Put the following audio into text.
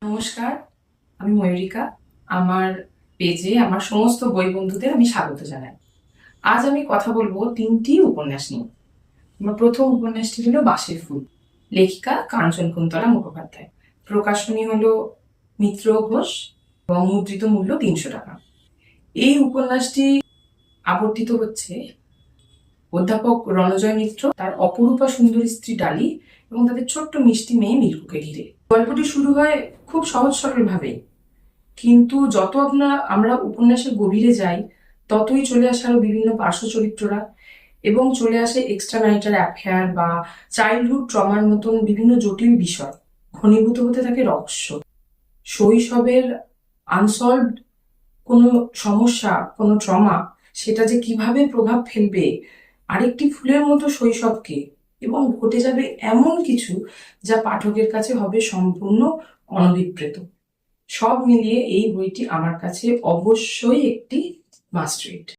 নমস্কার, আমি ময়ূরিকা। আমার পেজে আমার সমস্ত বই বন্ধুদের আমি স্বাগত জানাই। আজ আমি কথা বলবো তিনটি উপন্যাস নিয়ে। আমার প্রথম উপন্যাসটি হলো বাঁশের ফুল, লেখিকা কাঞ্চন কুন্তলা মুখোপাধ্যায়। প্রকাশনী হলো মিত্র ঘোষ এবং মুদ্রিত মূল্য 300 টাকা। এই উপন্যাসটি আবর্তিত হচ্ছে অধ্যাপক রণজয় মিত্র, তার অপরূপা সুন্দরী স্ত্রী ডালি এবং তাদের ছোট্ট মিষ্টি মেয়ে মিল্কুকে ঘিরে। গল্পটি শুরু হয় খুব সহজ সরল ভাবে, কিন্তু যত আমরা উপন্যাসের গভীরে যাই ততই চলে আসে আরো বিভিন্ন পার্শ্ব চরিত্ররা এবং চলে আসে এক্সট্রা ম্যারিটাল অ্যাফেয়ার বা চাইল্ডহুড ট্রমার মতন বিভিন্ন জটিল বিষয়। ঘনীভূত হতে থাকে রহস্য, শৈশবের আনসলভড কোনো সমস্যা, কোনো ট্রমা, সেটা যে কিভাবে প্রভাব ফেলবে আরেকটি ফুলের মতো শৈশবকে, এবং ঘটে যাবে এমন কিছু যা পাঠকের কাছে হবে সম্পূর্ণ অনভিপ্রেত। সব মিলিয়ে এই বইটি আমার কাছে অবশ্যই একটি মাস্ট রিড।